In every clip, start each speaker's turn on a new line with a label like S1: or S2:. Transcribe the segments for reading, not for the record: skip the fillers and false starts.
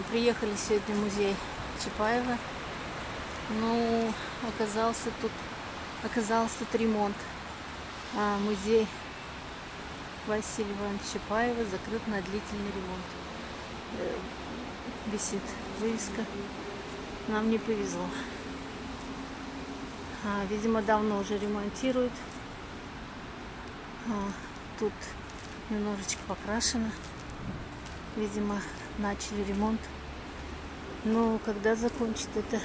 S1: Приехали сегодня в музей Чапаева. Ну, оказался тут ремонт. Музей Василия Ивановича Чапаева закрыт на длительный ремонт. Висит вывеска. Нам не повезло. Видимо, давно уже ремонтируют. Тут немножечко покрашено. Видимо, начали ремонт. Но когда закончат это,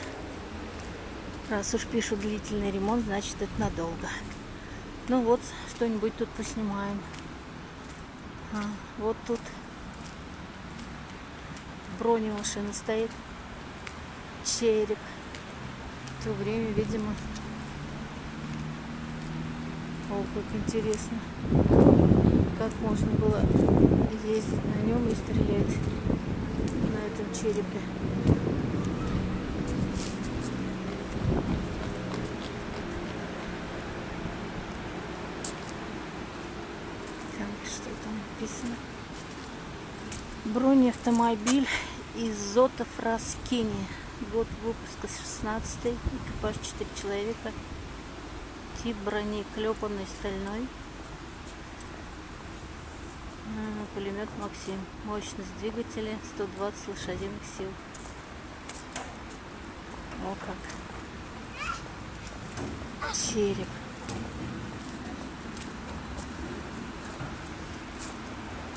S1: раз уж пишут длительный ремонт, значит это надолго. Ну вот, что-нибудь тут поснимаем. Вот тут бронемашина стоит. Череп. В то время, видимо, как интересно, как можно было ездить на нем и стрелять на этом черепе. Там что там написано? Бронеавтомобиль Изотов Раскини. Год выпуска 16-й. Экипаж 4 человека. Тип брони клепанный стальной. Пулемет Максим. Мощность двигателя 120 лошадиных сил. О как. Череп.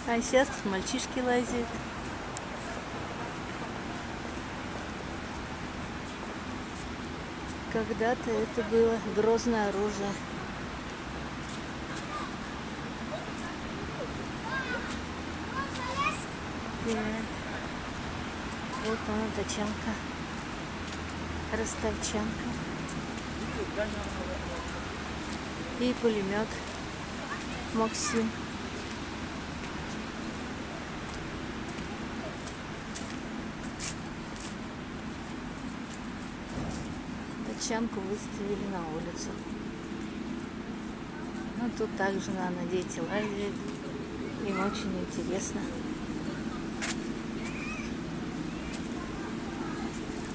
S1: А сейчас тут мальчишки лазят. Когда-то это было грозное оружие. Вот она, тачанка, ростовчанка. И пулемет Максим. Тачанку выставили на улицу. Ну тут также, наверное, дети лазят. Им очень интересно.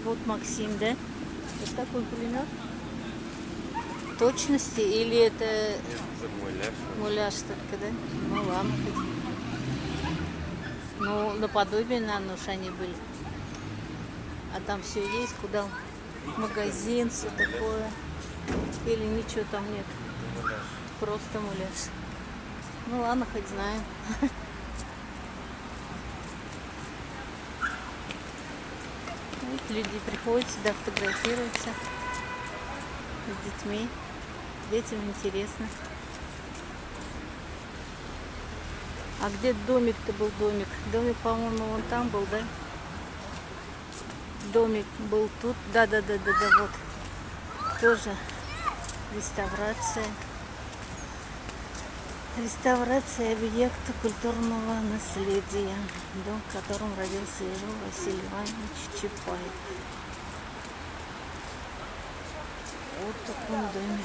S1: Вот Максим, да? Это такой пулемет? Точности или это муляж только, да? Ну ладно. Ну, наподобие, наверное, уж они были. А там все есть, куда? Магазин, все такое. Или ничего там нет? Просто муляж. Ну ладно, хоть знаем. Люди приходят сюда, фотографируются с детьми. Детям интересно. А где домик-то был, домик? Домик, по-моему, вон там был, да? Домик был тут. Да, вот. Тоже реставрация. Реставрация объекта культурного наследия. Дом, в котором родился и жил Василий Иванович Чапаев. Вот в таком доме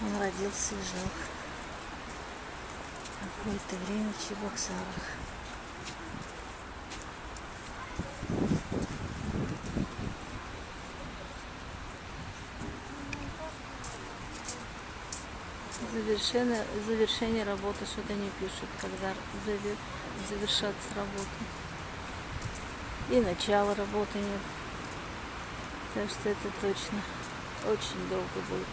S1: он родился и жил какое-то время в Чебоксарах. Завершение работы, что-то не пишут, когда завершатся работы. И начало работы нет. Так что это точно очень долго будет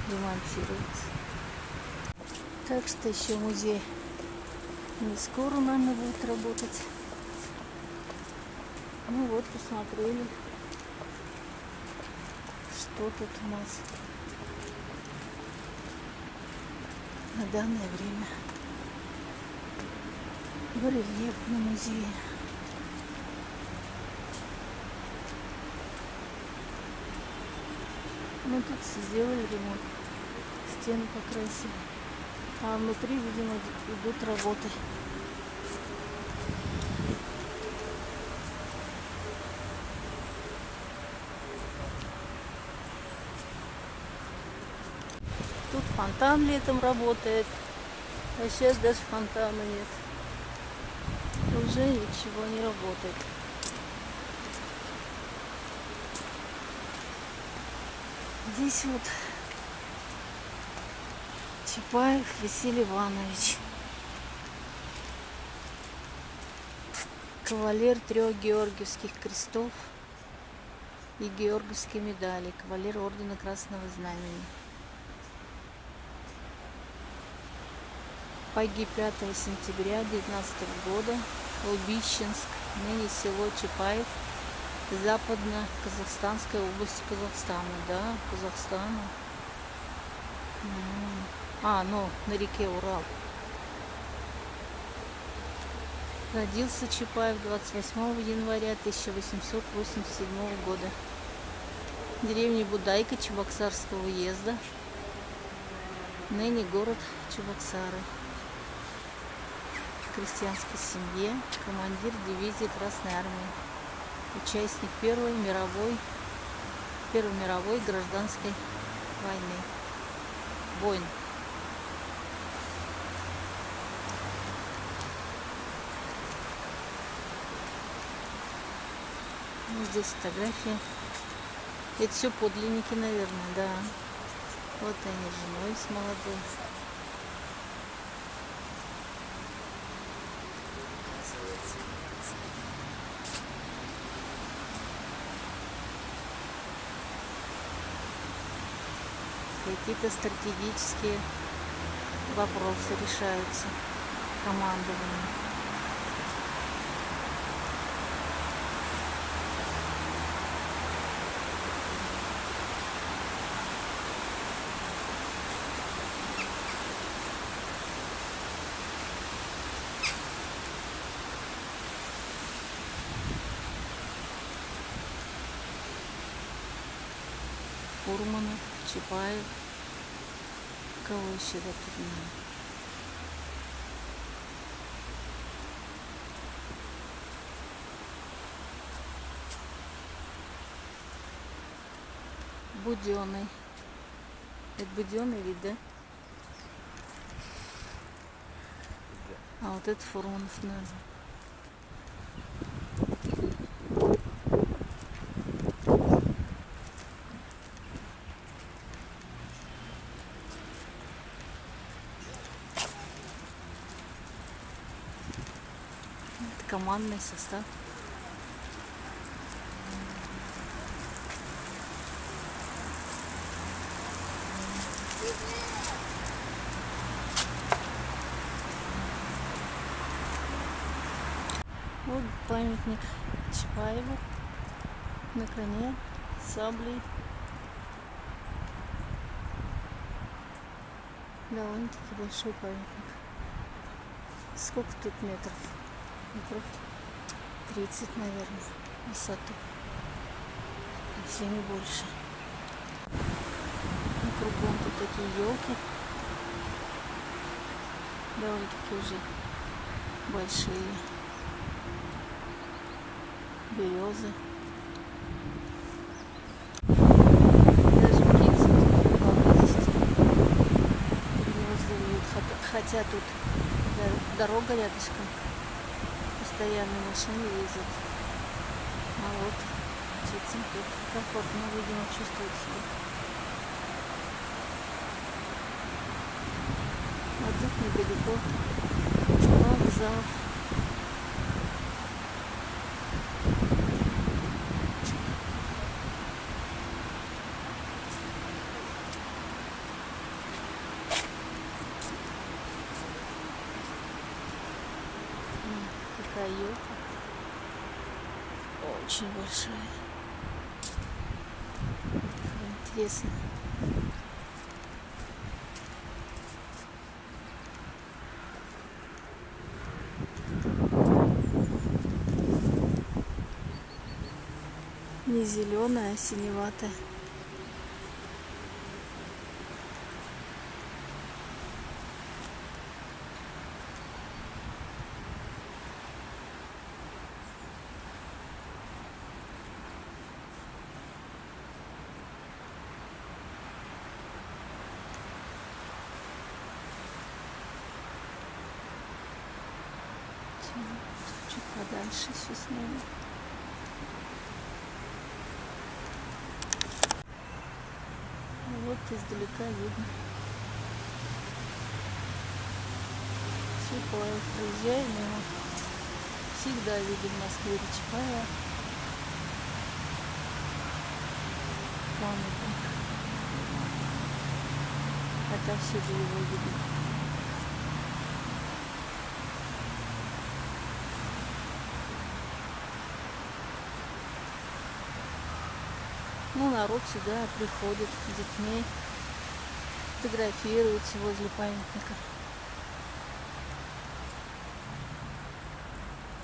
S1: ремонтироваться. Так что еще музей не скоро, наверное, будет работать. Ну вот, посмотрели, что тут у нас на данное время в рельефном музее. Ну тут сделали ремонт, стены покрасили, а внутри, видимо, идут работы. Тут фонтан летом работает, а сейчас даже фонтана нет. Уже ничего не работает. Здесь вот Чапаев Василий Иванович. Кавалер 3 Георгиевских крестов и Георгиевской медали. Кавалер ордена Красного Знамени. Погиб 5 сентября 19 года. Лбищенск, ныне село Чапаев, Западно-Казахстанской области Казахстана. Да, Казахстана. Ну, на реке Урал. Родился Чапаев 28 января 1887 года в деревне Будайка Чебоксарского уезда, ныне город Чебоксары. В крестьянской семье, командир дивизии Красной Армии, участник Первой мировой гражданской войн. Здесь фотографии. Это все подлинники, наверное, да. Вот они с женой, с молодой. Какие-то стратегические вопросы решаются командованием. Фурманов, Чапаев, кого еще я тут знаю. Буденный. Это Буденный вид, да? А вот это Фурманов, наверное. Командный состав. Вот памятник Чапаеву на коне с саблей. Довольно-таки большой памятник. Сколько тут метров? Метров 30, наверное, высоты, если не больше. И кругом тут такие елки, довольно-таки уже большие, березы. Даже птицы тут поблизости гнездуют, хотя тут дорога рядышком. Постоянно машины ездят. А вот птицам тут комфортно, видимо, чувствуют себя. А тут недалеко вокзал. Какая елка. Очень большая. Интересно. Не зеленая, а синеватая. Все. чуть подальше все сниму. Вот издалека видно. Чапаев. Проезжаем мимо. Всегда видим в Москве Чапаева. Памятник. Отовсюду его видно. Ну, народ сюда приходит с детьми, фотографируется возле памятника.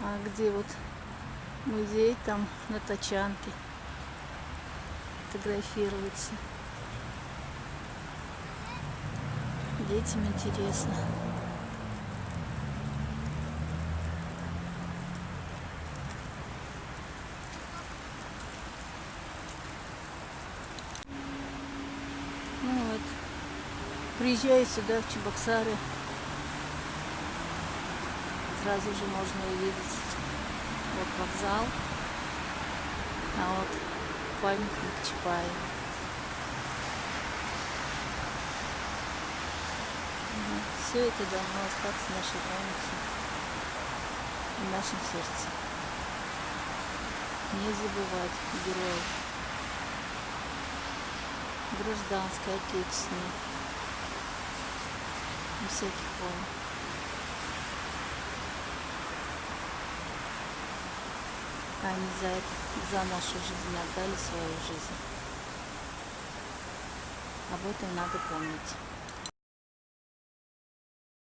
S1: А где вот музей, там на Тачанке фотографируется. Детям интересно. Ну вот, приезжая сюда, в Чебоксары, сразу же можно увидеть вот вокзал, а вот памятник Чапаеву. Все это должно остаться в нашей памяти, в нашем сердце. Не забывать героев гражданской, отечественной и всяких войн. Они за нашу жизнь отдали свою жизнь. Об этом надо помнить.